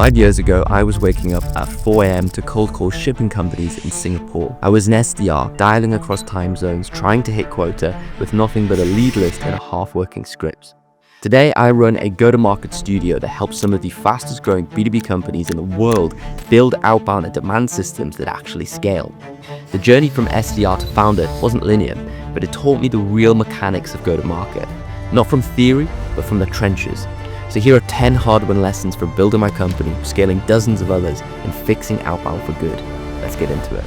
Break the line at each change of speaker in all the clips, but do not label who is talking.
5 years ago, I was waking up at 4 a.m. to cold call shipping companies in Singapore. I was an SDR, dialing across time zones, trying to hit quota with nothing but a lead list and a half-working scripts. Today, I run a go-to-market studio that helps some of the fastest growing B2B companies in the world build outbound and demand systems that actually scale. The journey from SDR to founder wasn't linear, but it taught me the real mechanics of go-to-market. Not from theory, but from the trenches. So here are 10 hard-won lessons from building my company, scaling dozens of others, and fixing outbound for good. Let's get into it.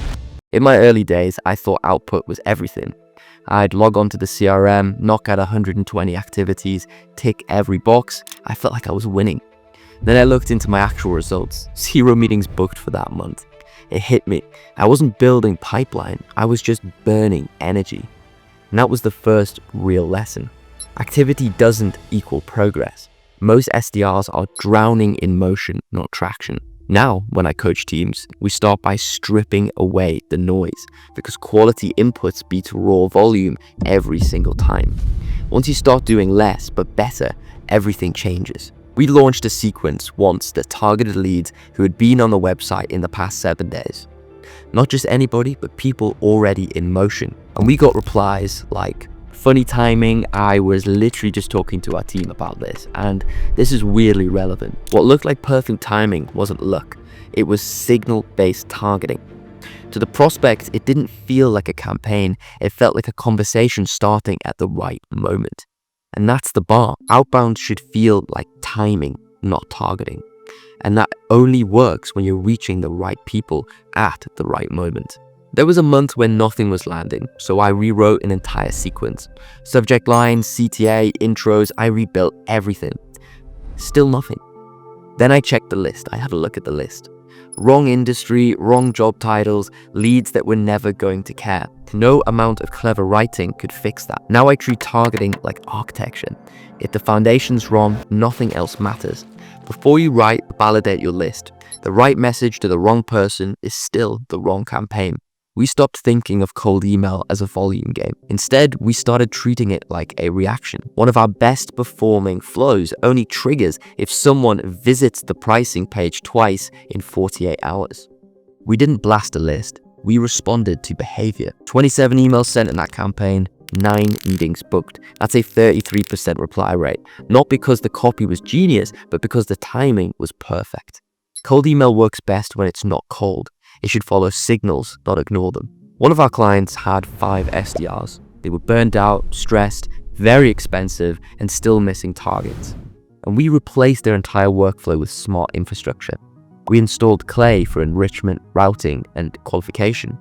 In my early days, I thought output was everything. I'd log on to the CRM, knock out 120 activities, tick every box. I felt like I was winning. Then I looked into my actual results. 0 meetings booked for that month. It hit me. I wasn't building pipeline. I was just burning energy. And that was the first real lesson. Activity doesn't equal progress. Most SDRs are drowning in motion, not traction. Now, when I coach teams, we start by stripping away the noise because quality inputs beat raw volume every single time. Once you start doing less but better, everything changes. We launched a sequence once that targeted leads who had been on the website in the past 7 days. Not just anybody, but people already in motion. And we got replies like, "Funny timing, I was literally just talking to our team about this, and this is weirdly relevant." What looked like perfect timing wasn't luck, it was signal-based targeting. To the prospect, it didn't feel like a campaign, it felt like a conversation starting at the right moment. And that's the bar. Outbound should feel like timing, not targeting. And that only works when you're reaching the right people at the right moment. There was a month when nothing was landing, so I rewrote an entire sequence. Subject lines, CTA, intros, I rebuilt everything. Still nothing. Then I checked the list. I had a look at the list. Wrong industry, wrong job titles, leads that were never going to care. No amount of clever writing could fix that. Now I treat targeting like architecture. If the foundation's wrong, nothing else matters. Before you write, validate your list. The right message to the wrong person is still the wrong campaign. We stopped thinking of cold email as a volume game. Instead, we started treating it like a reaction. One of our best performing flows only triggers if someone visits the pricing page twice in 48 hours. We didn't blast a list, we responded to behavior. 27 emails sent in that campaign, 9 meetings booked. That's a 33% reply rate. Not because the copy was genius, but because the timing was perfect. Cold email works best when it's not cold. It should follow signals, not ignore them. One of our clients had 5 SDRs. They were burned out, stressed, very expensive, and still missing targets. And we replaced their entire workflow with smart infrastructure. We installed Clay for enrichment, routing, and qualification.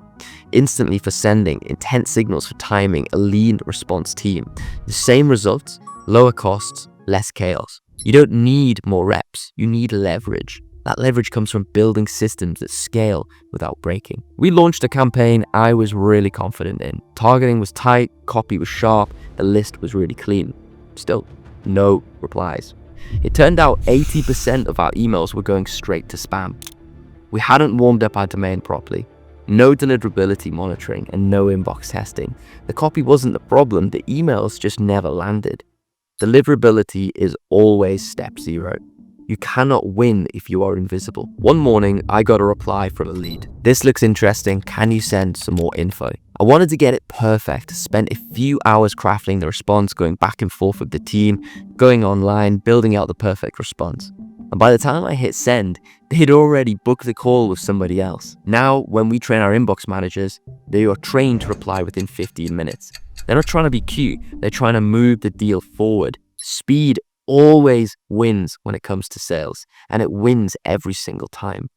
Instantly for sending, intent signals for timing, a lean response team. The same results, lower costs, less chaos. You don't need more reps, you need leverage. That leverage comes from building systems that scale without breaking. We launched a campaign I was really confident in. Targeting was tight, copy was sharp, the list was really clean. Still, no replies. It turned out 80% of our emails were going straight to spam. We hadn't warmed up our domain properly. No deliverability monitoring and no inbox testing. The copy wasn't the problem, the emails just never landed. Deliverability is always step 0. You cannot win if you are invisible. One morning, I got a reply from a lead. "This looks interesting, can you send some more info?" I wanted to get it perfect, spent a few hours crafting the response, going back and forth with the team, going online, building out the perfect response. And by the time I hit send, they'd already booked the call with somebody else. Now, when we train our inbox managers, they are trained to reply within 15 minutes. They're not trying to be cute, they're trying to move the deal forward. Speed always wins when it comes to sales, and it wins every single time.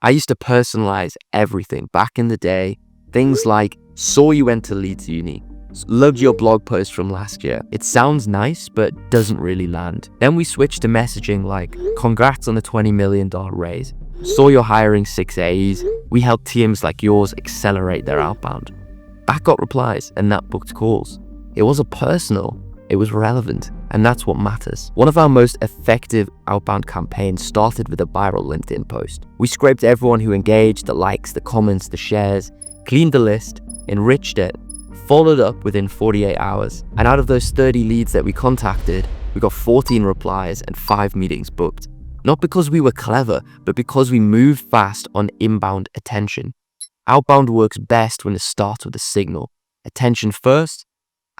I used to personalize everything back in the day. Things like, "Saw you went to Leeds Uni. Loved your blog post from last year." It sounds nice, but doesn't really land. Then we switched to messaging like, "Congrats on the $20 million raise. Saw you're hiring 6 AEs. We help teams like yours accelerate their outbound." That got replies, and that booked calls. It wasn't personal, it was relevant, and that's what matters. One of our most effective outbound campaigns started with a viral LinkedIn post. We scraped everyone who engaged, the likes, the comments, the shares, cleaned the list, enriched it, followed up within 48 hours. And out of those 30 leads that we contacted, we got 14 replies and 5 meetings booked. Not because we were clever, but because we moved fast on inbound attention. Outbound works best when it starts with a signal. Attention first,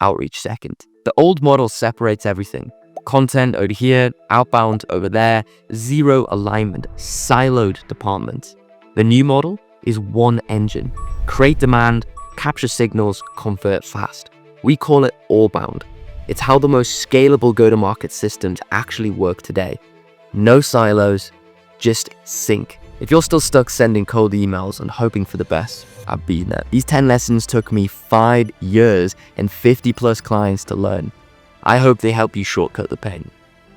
outreach second. The old model separates everything. Content over here, outbound over there, zero alignment, siloed departments. The new model is one engine. Create demand, capture signals, convert fast. We call it Allbound. It's how the most scalable go-to-market systems actually work today. No silos, just sync. If you're still stuck sending cold emails and hoping for the best, I've been there. These 10 lessons took me 5 years and 50+ clients to learn. I hope they help you shortcut the pain.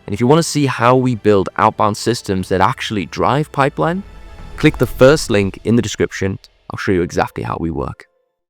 And if you want to see how we build outbound systems that actually drive pipeline, click the first link in the description. I'll show you exactly how we work.